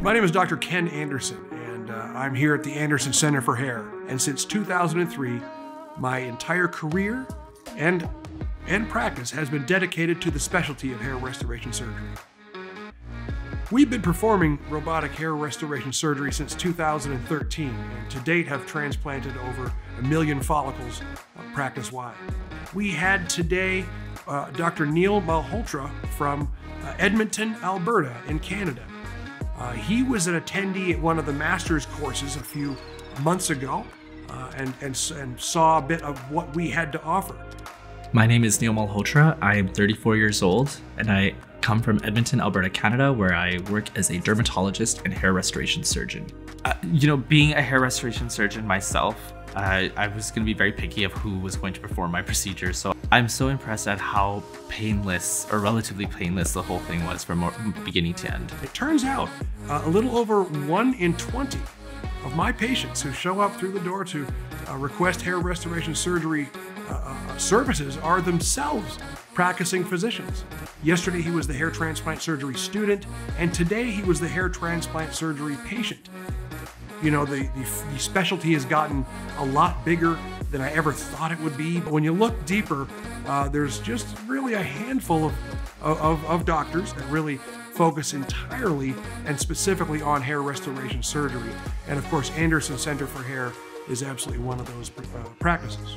My name is Dr. Ken Anderson, and I'm here at the Anderson Center for Hair. And since 2003, my entire career and practice has been dedicated to the specialty of hair restoration surgery. We've been performing robotic hair restoration surgery since 2013, and to date have transplanted over 1 million follicles practice-wide. We had today Dr. Neel Malhotra from Edmonton, Alberta in Canada. He was an attendee at one of the master's courses a few months ago and saw a bit of what we had to offer. My name is Neel Malhotra. I am 34 years old, and I come from Edmonton, Alberta, Canada, where I work as a dermatologist and hair restoration surgeon. Being a hair restoration surgeon myself, I was going to be very picky of who was going to perform my procedure. So I'm so impressed at how painless, or relatively painless, the whole thing was from beginning to end. It turns out a little over 1 in 20 of my patients who show up through the door to request hair restoration surgery services are themselves practicing physicians. Yesterday he was the hair transplant surgery student, and today he was the hair transplant surgery patient. You know, the specialty has gotten a lot bigger than I ever thought it would be. But when you look deeper, there's just really a handful of doctors that really focus entirely and specifically on hair restoration surgery. And of course, Anderson Center for Hair is absolutely one of those practices.